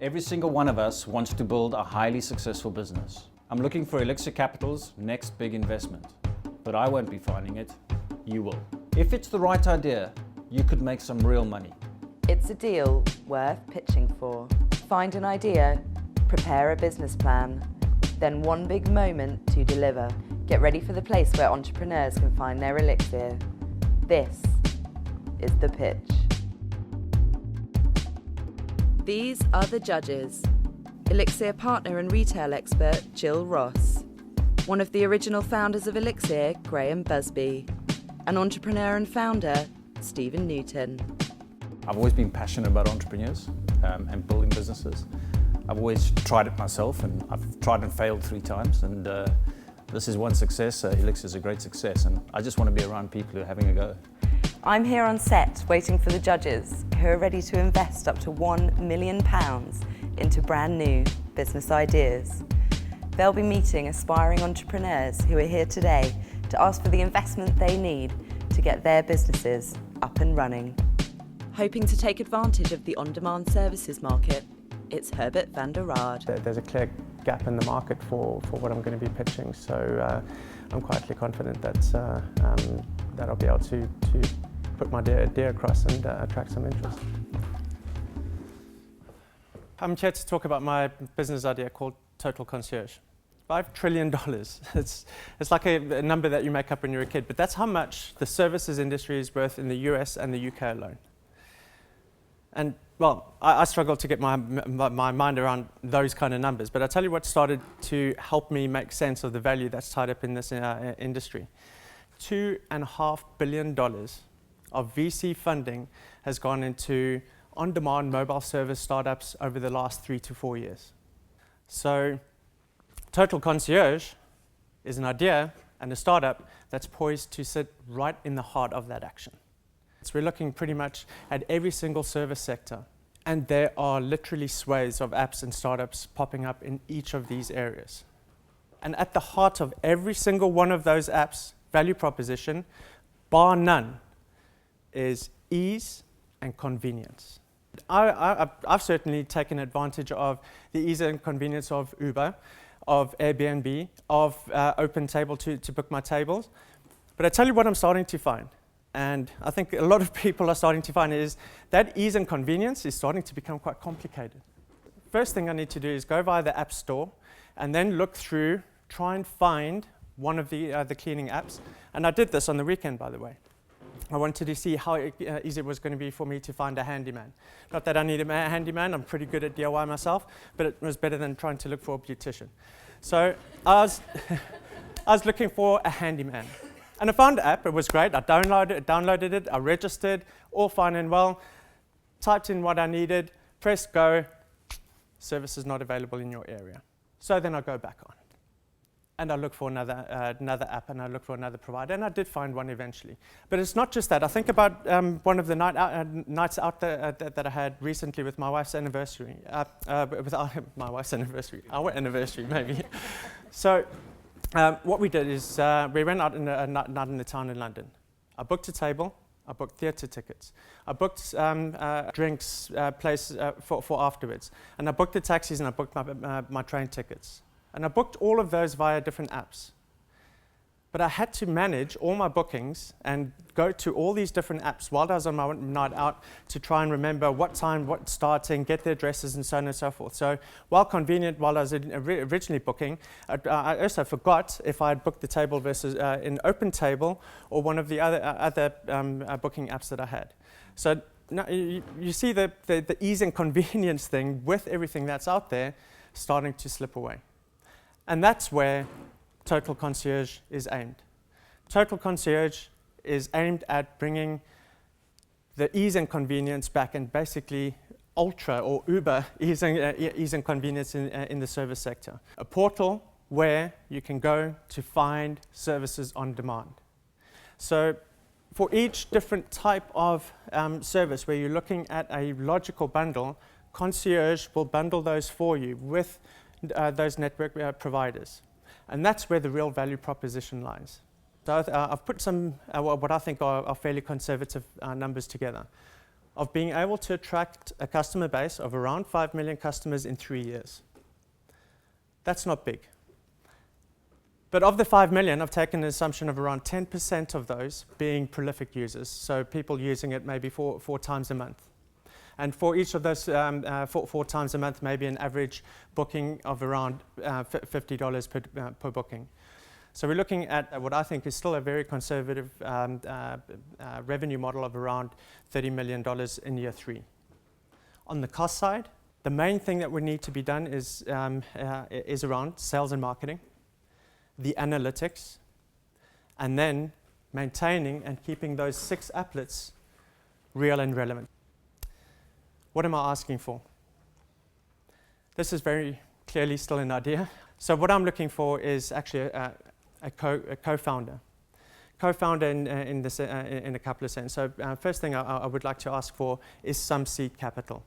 Every single one of us wants to build a highly successful business. I'm looking for Elixirr Capital's next big investment, but I won't be finding it. You will. If it's the right idea, you could make some real money. It's a deal worth pitching for. Find an idea, prepare a business plan, then one big moment to deliver. Get ready for the place where entrepreneurs can find their elixir. This is the pitch. These are the judges. Elixirr partner and retail expert Jill Ross, one of the original founders of Elixirr, Graham Busby, an entrepreneur and founder, Stephen Newton. I've always been passionate about entrepreneurs and building businesses. I've always tried it myself, and I've tried and failed 3 times, and this is one success. Elixirr is a great success, and I just want to be around people who are having a go. I'm here on set waiting for the judges who are ready to invest up to £1 million into brand new business ideas. They'll be meeting aspiring entrepreneurs who are here today to ask for the investment they need to get their businesses up and running. Hoping to take advantage of the on-demand services market, it's Herbert van der Raad. There's a clear gap in the market for what I'm going to be pitching, so I'm quietly confident that I'll be able to put my idea across and attract some interest. I'm here to talk about my business idea called Total Concierge. $5 trillion. It's like a number that you make up when you're a kid, but that's how much the services industry is worth in the US and the UK alone. And well, I struggle to get my mind around those kind of numbers, but I'll tell you what started to help me make sense of the value that's tied up in this industry. $2.5 billion of VC funding has gone into on-demand mobile service startups over the last 3 to 4 years. So Total Concierge is an idea and a startup that's poised to sit right in the heart of that action. So we're looking pretty much at every single service sector, and there are literally swathes of apps and startups popping up in each of these areas. And at the heart of every single one of those apps' value proposition, bar none, is ease and convenience. I've certainly taken advantage of the ease and convenience of Uber, of Airbnb, of OpenTable to book my tables. But I tell you what I'm starting to find, and I think a lot of people are starting to find, is that ease and convenience is starting to become quite complicated. First thing I need to do is go via the App Store and then look through, try and find one of the cleaning apps. And I did this on the weekend, by the way. I wanted to see how easy it was going to be for me to find a handyman. Not that I need a handyman, I'm pretty good at DIY myself, but it was better than trying to look for a beautician. So I was looking for a handyman. And I found the app, it was great. I downloaded it, I registered, all fine and well, typed in what I needed, pressed go, service is not available in your area. So then I go back on. And I look for another app, and I look for another provider, and I did find one eventually. But it's not just that. I think about one of the nights out there that I had recently with my wife's anniversary. My wife's anniversary, our anniversary maybe. So what we did is we went out in a night in the town in London. I booked a table. I booked theatre tickets. I booked drinks place for afterwards, and I booked the taxis, and I booked my train tickets. And I booked all of those via different apps. But I had to manage all my bookings and go to all these different apps while I was on my night out to try and remember what time, what starting, get the addresses, and so on and so forth. So while convenient, while I was originally booking, I also forgot if I had booked the table versus in OpenTable or one of the other booking apps that I had. So now you see the ease and convenience thing with everything that's out there starting to slip away. And that's where Total Concierge is aimed. Total Concierge is aimed at bringing the ease and convenience back, and basically ultra or uber ease and convenience in the service sector. A portal where you can go to find services on demand. So for each different type of service where you're looking at a logical bundle, Concierge will bundle those for you with those network providers. And that's where the real value proposition lies. So I've put some what I think are fairly conservative numbers together. of being able to attract a customer base of around 5 million customers in 3 years. That's not big. But of the 5 million, I've taken an assumption of around 10% of those being prolific users, so people using it maybe four times a month. And for each of those four times a month, maybe an average booking of around $50 per booking. So we're looking at what I think is still a very conservative revenue model of around $30 million in year 3. On the cost side, the main thing that would need to be done is around sales and marketing, the analytics, and then maintaining and keeping those 6 applets real and relevant. What am I asking for? This is very clearly still an idea. So what I'm looking for is actually a co-founder. Co-founder in a couple of senses. So first thing I would like to ask for is some seed capital.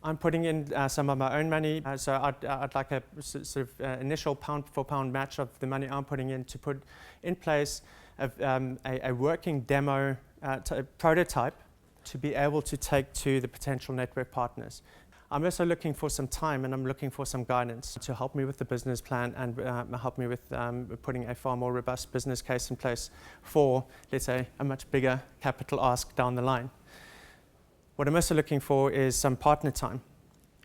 I'm putting in some of my own money, so I'd like a sort of initial pound-for-pound match of the money I'm putting in to put in place a working demo prototype to be able to take to the potential network partners. I'm also looking for some time and I'm looking for some guidance to help me with the business plan and help me with putting a far more robust business case in place for, let's say, a much bigger capital ask down the line. What I'm also looking for is some partner time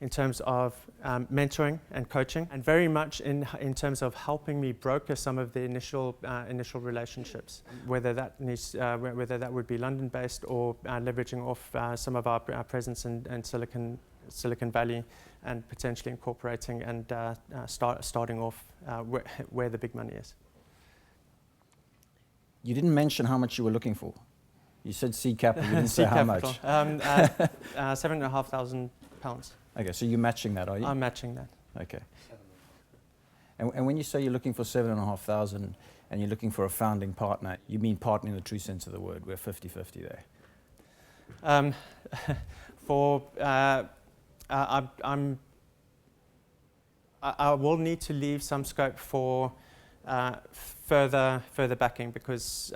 in terms of mentoring and coaching, and very much in terms of helping me broker some of the initial relationships, whether that would be London-based or leveraging off some of our presence in Silicon Valley and potentially incorporating and starting off where the big money is. You didn't mention how much you were looking for. You said seed capital, you didn't say how much. £7,500. Okay, so you're matching that, are you? I'm matching that. Okay. And when you say you're looking for 7,500 and you're looking for a founding partner, you mean partner in the true sense of the word. We're 50-50 there. I will need to leave some scope for further backing, because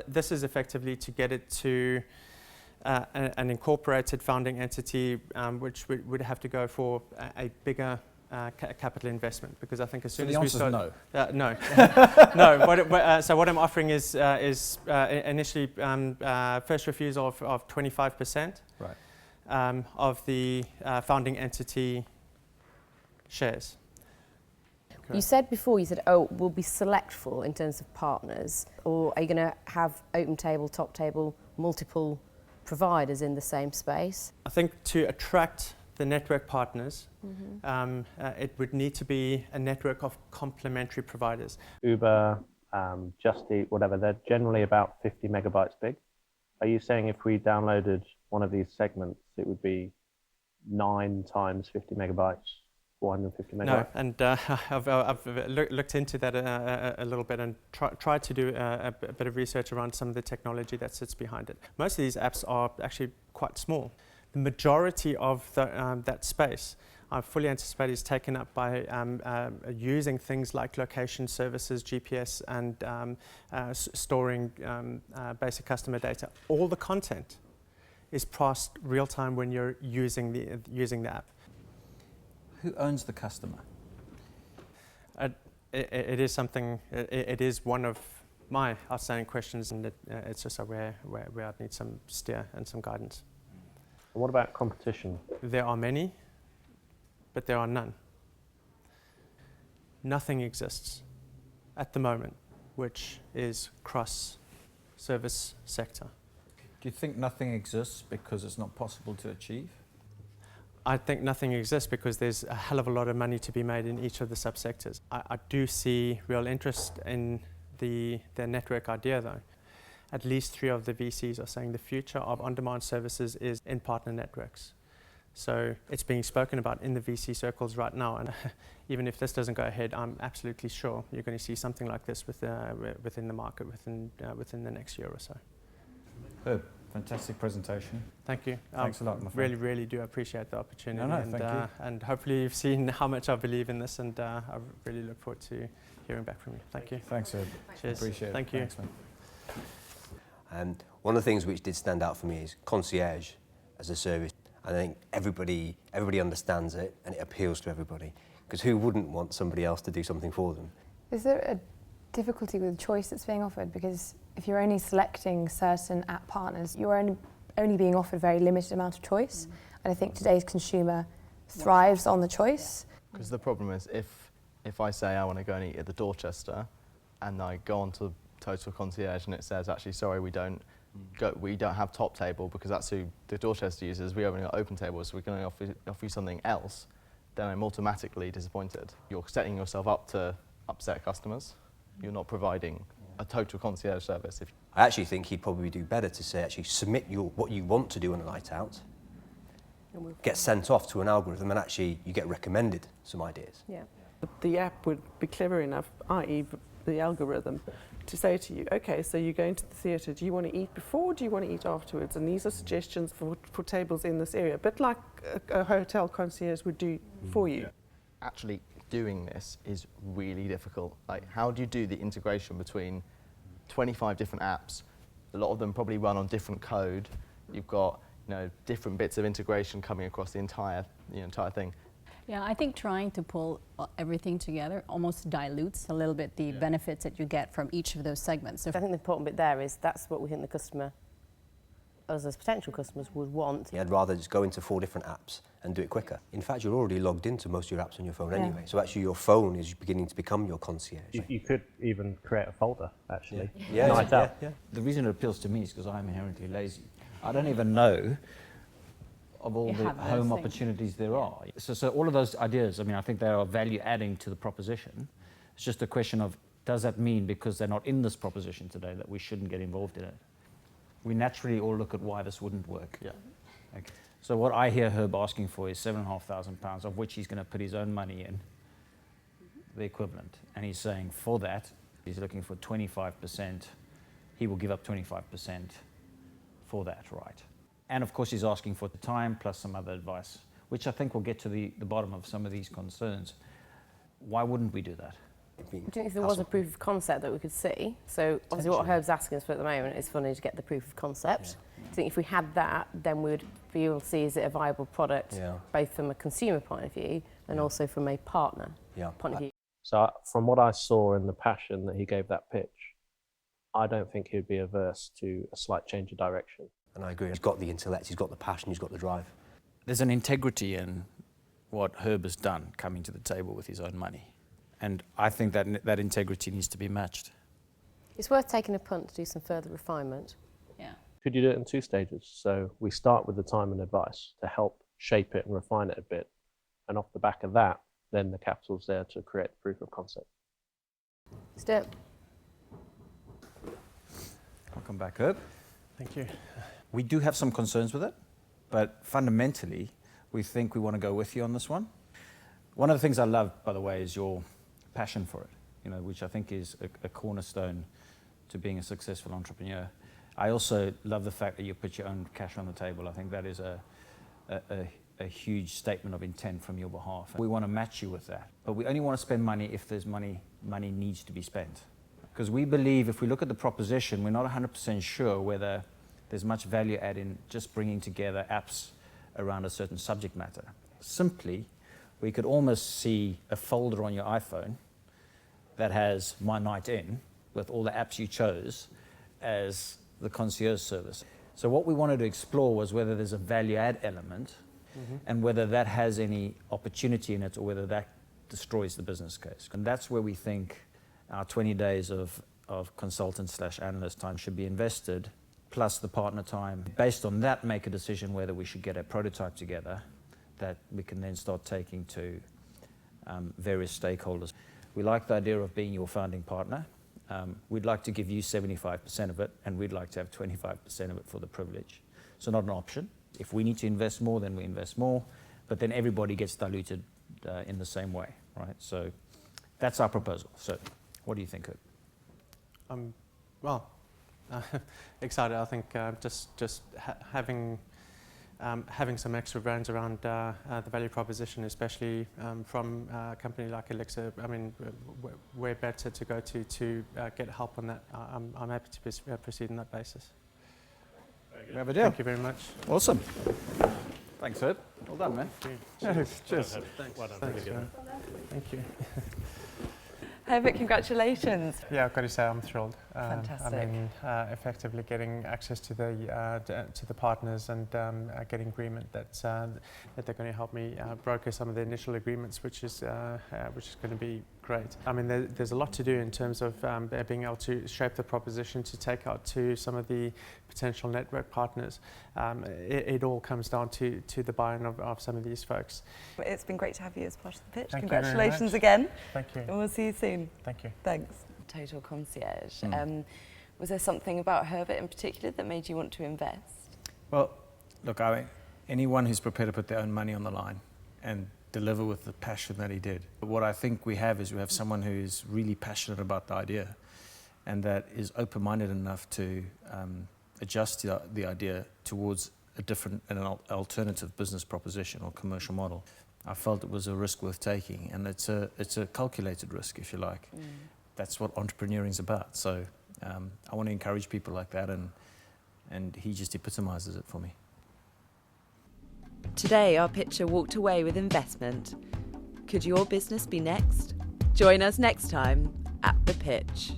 this is effectively to get it to an incorporated founding entity, which would have to go for a bigger capital investment, because I think as soon as we start, no. So what I'm offering is initially first refusal of 25%, right, of the founding entity shares. You said before, we'll be selectful in terms of partners, or are you going to have open table, top table, multiple providers in the same space? I think to attract the network partners, it would need to be a network of complementary providers. Uber, Just Eat, whatever, they're generally about 50 megabytes big. Are you saying if we downloaded one of these segments, it would be 9 times 50 megabytes? 450 megabytes? No, and I've looked into that a little bit and tried to do a bit of research around some of the technology that sits behind it. Most of these apps are actually quite small. The majority of that space, I fully anticipate, is taken up by using things like location services, GPS, and storing basic customer data. All the content is passed real time when you're using the app. Who owns the customer? It is something. It is one of my outstanding questions, and it's just where I'd need some steer and some guidance. What about competition? There are many, but there are none. Nothing exists at the moment which is cross-service sector. Do you think nothing exists because it's not possible to achieve? I think nothing exists because there's a hell of a lot of money to be made in each of the subsectors. I do see real interest in the network idea, though. At least 3 of the VCs are saying the future of on-demand services is in partner networks. So it's being spoken about in the VC circles right now, and even if this doesn't go ahead, I'm absolutely sure you're going to see something like this within the market within the next year or so. Herb, fantastic presentation. Thank you. Thanks a lot, my friend. Really do appreciate the opportunity. Thank you. And hopefully you've seen how much I believe in this, and I really look forward to hearing back from you. Thank you. Thanks, Herb. Cheers. Appreciate it. Thank you. Thanks, man. And one of the things which did stand out for me is Concierge. as a service. I think everybody understands it and it appeals to everybody, because who wouldn't want somebody else to do something for them? Is there a difficulty with the choice that's being offered? Because if you're only selecting certain app partners, you're only being offered a very limited amount of choice. And I think today's consumer thrives on the choice. Because the problem is, if I say I want to go and eat at the Dorchester, and I go onto Total Concierge and it says, actually, sorry, we don't have top table because that's who the Dorchester uses. We only got open table, so we can only offer you something else. Then I'm automatically disappointed. You're setting yourself up to upset customers. You're not providing a total concierge service. I actually think he'd probably do better to say, actually, submit what you want to do on a night out, get sent off to an algorithm, and actually you get recommended some ideas. Yeah. The app would be clever enough, i.e. the algorithm, to say to you, okay, so you're going to the theatre, do you want to eat before or do you want to eat afterwards? And these are suggestions for tables in this area, a bit like a hotel concierge would do for you. Actually doing this is really difficult. Like, how do you do the integration between 25 different apps? A lot of them probably run on different code. You've got, different bits of integration coming across the entire thing. Yeah, I think trying to pull everything together almost dilutes a little bit the benefits that you get from each of those segments. So I think the important bit there is that's what we think the customer, us as potential customers, would want. I'd rather just go into 4 different apps and do it quicker. In fact, you're already logged into most of your apps on your phone anyway, so actually your phone is beginning to become your concierge. You could even create a folder, actually. Yeah. Night out. Yeah. The reason it appeals to me is because I'm inherently lazy. I don't even know of all the home opportunities there are. So all of those ideas, I think they are value adding to the proposition. It's just a question of, does that mean because they're not in this proposition today that we shouldn't get involved in it? We naturally all look at why this wouldn't work. Yeah. Okay. So what I hear Herb asking for is £7,500, of which he's going to put his own money in, the equivalent. And he's saying for that, he's looking for 25%. He will give up 25% for that, right? And of course, he's asking for the time plus some other advice, which I think will get to the bottom of some of these concerns. Why wouldn't we do that? Do you think if there was a proof of concept that we could see? So obviously what Herb's asking us for at the moment is funding to get the proof of concept. Do you think if we had that, then we would be able to see is it a viable product, both from a consumer point of view and also from a partner point of view? So from what I saw in the passion that he gave that pitch, I don't think he'd be averse to a slight change of direction. And I agree. He's got the intellect, he's got the passion, he's got the drive. There's an integrity in what Herb has done, coming to the table with his own money. And I think that integrity needs to be matched. It's worth taking a punt to do some further refinement. Yeah. Could you do it in 2 stages? So we start with the time and advice to help shape it and refine it a bit. And off the back of that, then the capital's there to create the proof of concept. Let's do it. Welcome back, Herb. Thank you. We do have some concerns with it, but fundamentally, we think we want to go with you on this one. One of the things I love, by the way, is your passion for it, which I think is a cornerstone to being a successful entrepreneur. I also love the fact that you put your own cash on the table. I think that is a huge statement of intent from your behalf. We want to match you with that, but we only want to spend money if there's money needs to be spent. Because we believe if we look at the proposition, we're not 100% sure whether there's much value add in just bringing together apps around a certain subject matter. Simply, we could almost see a folder on your iPhone that has My Night In with all the apps you chose as the concierge service. So what we wanted to explore was whether there's a value add element and whether that has any opportunity in it or whether that destroys the business case. And that's where we think our 20 days of consultant/analyst time should be invested, plus the partner time. Based on that, make a decision whether we should get a prototype together that we can then start taking to various stakeholders. We like the idea of being your founding partner. We'd like to give you 75% of it, and we'd like to have 25% of it for the privilege. So not an option. If we need to invest more, then we invest more, but then everybody gets diluted in the same way, right? So that's our proposal. So what do you think, Herb? Excited. I think having some extra brands around the value proposition, especially from a company like Elixirr. We're better to go to get help on that. I'm happy to proceed on that basis. We have a deal. Thank you very much. Awesome. Thanks, Herb. Well done, man. Cheers. Thanks, man. Thank you. Herbert, congratulations. Yeah, I've got to say I'm thrilled. Fantastic. I mean, effectively getting access to the partners and getting agreement that they're going to help me broker some of the initial agreements, which is going to be great. I mean, there's a lot to do in terms of being able to shape the proposition to take out to some of the potential network partners. It all comes down to the buy-in of some of these folks. It's been great to have you as part of the pitch. Thank you Congratulations very much. again. Thank you. And we'll see you soon. Thank you. Thanks. Total Concierge. Was there something about Herbert in particular that made you want to invest? Well, look, anyone who's prepared to put their own money on the line and deliver with the passion that he did. But what I think we have someone who is really passionate about the idea and that is open-minded enough to adjust the idea towards an alternative business proposition or commercial model. I felt it was a risk worth taking, and it's a calculated risk, if you like. That's what entrepreneuring is about. So I want to encourage people like that, and he just epitomizes it for me. Today, our pitcher walked away with investment. Could your business be next? Join us next time at The Pitch.